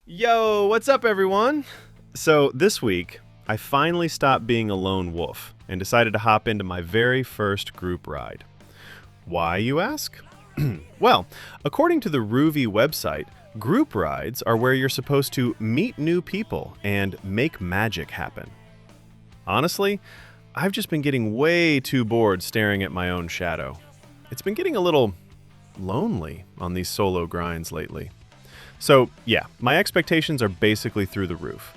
Yo, what's up, everyone? So this week, I finally stopped being a lone wolf and decided to hop into my very first group ride. Why, you ask? Well, according to the Rouvy website, group rides are where you're supposed to meet new people and make magic happen. Honestly, I've just been getting way too bored staring at my own shadow. It's been getting a little lonely on these solo grinds lately. So, yeah, my expectations are basically through the roof.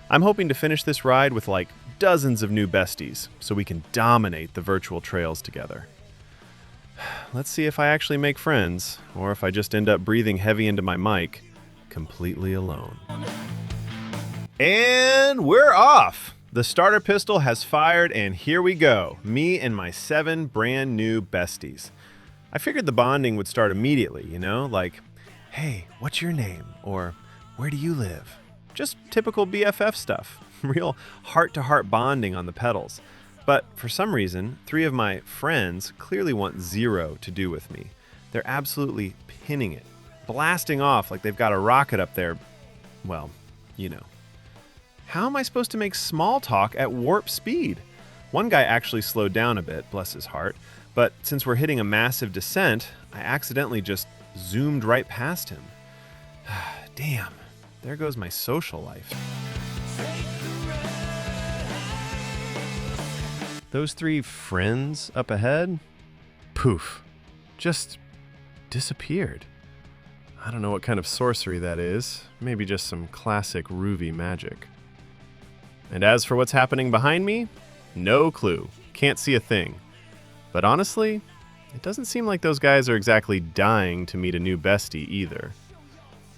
I'm hoping to finish this ride with like dozens of new besties so we can dominate the virtual trails together. Let's see if I actually make friends, or if I just end up breathing heavy into my mic, completely alone. And we're off! The starter pistol has fired, and here we go. Me and my 7 brand new besties. I figured the bonding would start immediately, like, hey, what's your name? Or, where do you live? Just typical BFF stuff. Real heart-to-heart bonding on the pedals. But for some reason, 3 of my friends clearly want zero to do with me. They're absolutely pinning it, blasting off like they've got a rocket up there. Well, How am I supposed to make small talk at warp speed? One guy actually slowed down a bit, bless his heart, but since we're hitting a massive descent, I accidentally just zoomed right past him. Damn, there goes my social life. Those 3 friends up ahead, poof, just disappeared. I don't know what kind of sorcery that is. Maybe just some classic Rouvy magic. And as for what's happening behind me, no clue. Can't see a thing. But honestly, it doesn't seem like those guys are exactly dying to meet a new bestie either.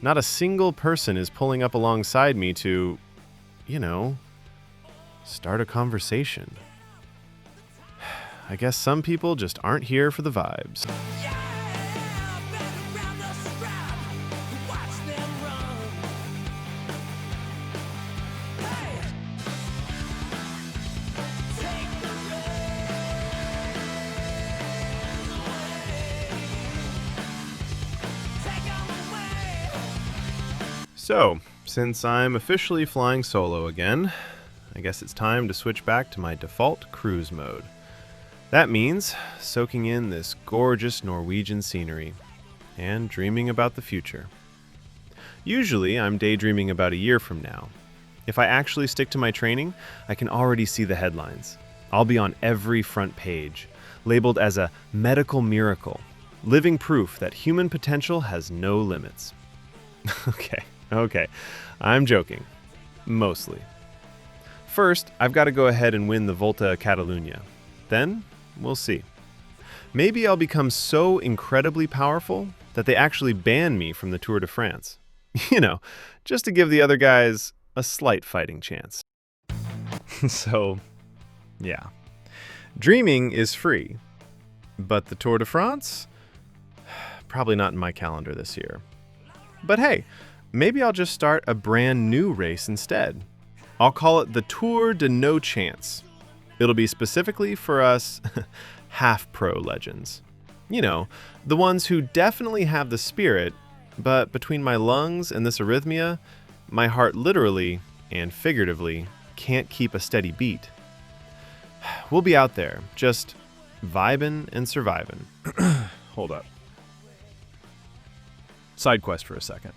Not a single person is pulling up alongside me to, start a conversation. I guess some people just aren't here for the vibes. So, since I'm officially flying solo again, I guess it's time to switch back to my default cruise mode. That means soaking in this gorgeous Norwegian scenery and dreaming about the future. Usually, I'm daydreaming about a year from now. If I actually stick to my training, I can already see the headlines. I'll be on every front page, labeled as a medical miracle, living proof that human potential has no limits. Okay, I'm joking. Mostly. First, I've got to go ahead and win the Volta a Catalunya. Then, we'll see. Maybe I'll become so incredibly powerful that they actually ban me from the Tour de France. Just to give the other guys a slight fighting chance. So, yeah. Dreaming is free. But the Tour de France? Probably not in my calendar this year. But hey, maybe I'll just start a brand new race instead. I'll call it the Tour de No Chance. It'll be specifically for us half-pro legends. The ones who definitely have the spirit, but between my lungs and this arrhythmia, my heart literally and figuratively can't keep a steady beat. We'll be out there, just vibing and surviving. Hold up. Side quest for a second.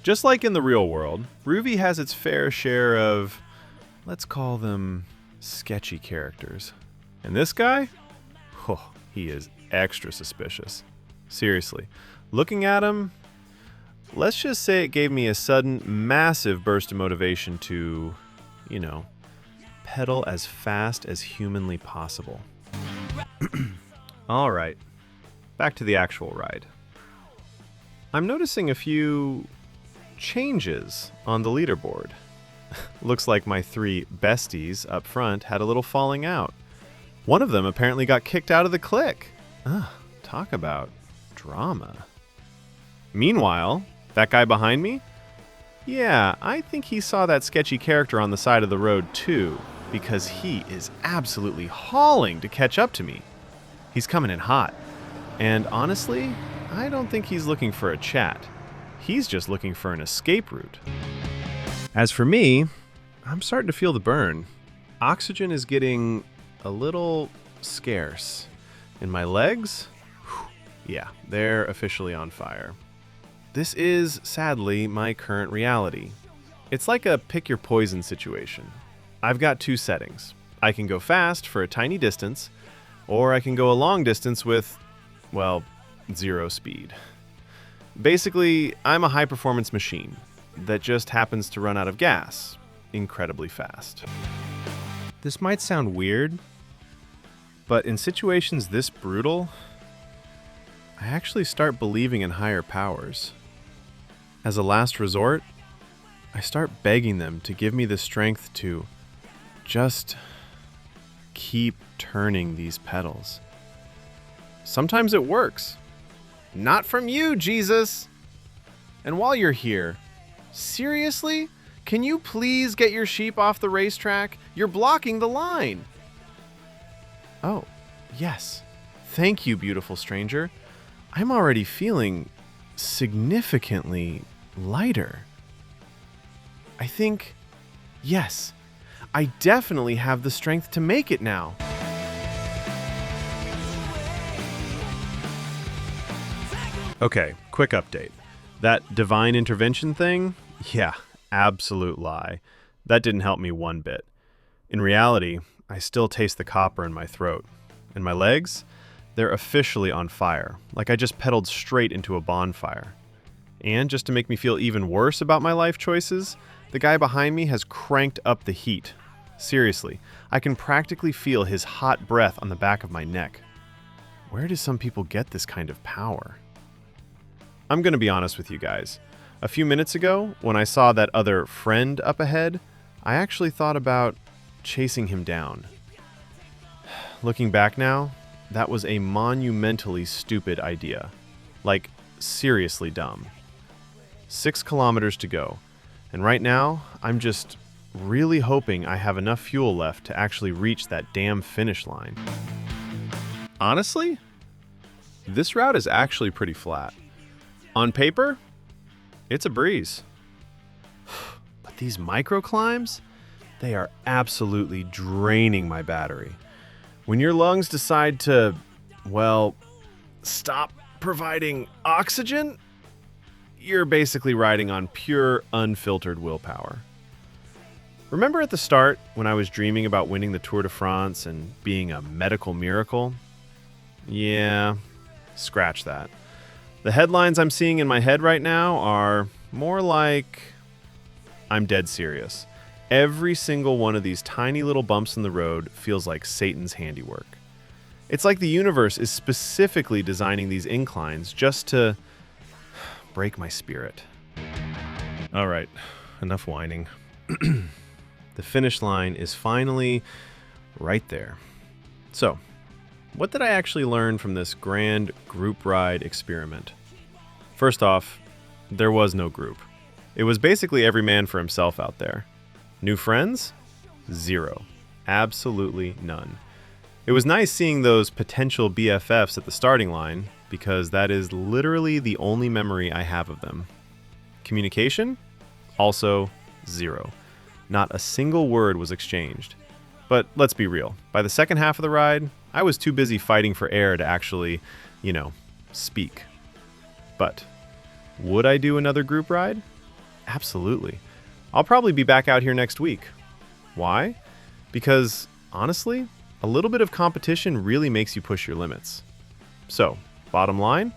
Just like in the real world, Rouvy has its fair share of, let's call them, sketchy characters. And this guy? He is extra suspicious. Seriously, looking at him, let's just say it gave me a sudden, massive burst of motivation to, pedal as fast as humanly possible. All right, back to the actual ride. I'm noticing a few changes on the leaderboard. Looks like my 3 besties up front had a little falling out. One of them apparently got kicked out of the clique. Talk about drama. Meanwhile, that guy behind me? Yeah, I think he saw that sketchy character on the side of the road too, because he is absolutely hauling to catch up to me. He's coming in hot. And honestly, I don't think he's looking for a chat. He's just looking for an escape route. As for me, I'm starting to feel the burn. Oxygen is getting a little scarce. And my legs? Whew, yeah, they're officially on fire. This is, sadly, my current reality. It's like a pick your poison situation. I've got two settings. I can go fast for a tiny distance, or I can go a long distance with, well, 0 speed. Basically, I'm a high-performance machine that just happens to run out of gas incredibly fast. This might sound weird, but in situations this brutal, I actually start believing in higher powers. As a last resort, I start begging them to give me the strength to just keep turning these pedals. Sometimes it works. Not from you, Jesus! And while you're here, seriously? Can you please get your sheep off the racetrack? You're blocking the line. Oh, yes. Thank you, beautiful stranger. I'm already feeling significantly lighter. I think, yes, I definitely have the strength to make it now. Okay, quick update. That divine intervention thing? Yeah, absolute lie. That didn't help me one bit. In reality, I still taste the copper in my throat. And my legs? They're officially on fire, like I just pedaled straight into a bonfire. And just to make me feel even worse about my life choices, the guy behind me has cranked up the heat. Seriously, I can practically feel his hot breath on the back of my neck. Where do some people get this kind of power? I'm going to be honest with you guys. A few minutes ago, when I saw that other friend up ahead, I actually thought about chasing him down. Looking back now, that was a monumentally stupid idea. Like, seriously dumb. 6 kilometers to go, and right now, I'm just really hoping I have enough fuel left to actually reach that damn finish line. Honestly, this route is actually pretty flat. On paper, it's a breeze. But these micro climbs, they are absolutely draining my battery. When your lungs decide to, well, stop providing oxygen, you're basically riding on pure, unfiltered willpower. Remember at the start when I was dreaming about winning the Tour de France and being a medical miracle? Yeah, scratch that. The headlines I'm seeing in my head right now are more like I'm dead serious. Every single one of these tiny little bumps in the road feels like Satan's handiwork. It's like the universe is specifically designing these inclines just to break my spirit. All right, enough whining. The finish line is finally right there. So, what did I actually learn from this grand group ride experiment? First off, there was no group. It was basically every man for himself out there. New friends? 0. Absolutely none. It was nice seeing those potential BFFs at the starting line, because that is literally the only memory I have of them. Communication? Also 0. Not a single word was exchanged. But let's be real. By the second half of the ride, I was too busy fighting for air to actually, speak. But would I do another group ride? Absolutely. I'll probably be back out here next week. Why? Because, honestly, a little bit of competition really makes you push your limits. So, bottom line,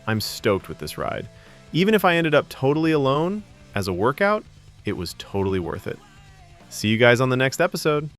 I'm stoked with this ride. Even if I ended up totally alone, as a workout, it was totally worth it. See you guys on the next episode.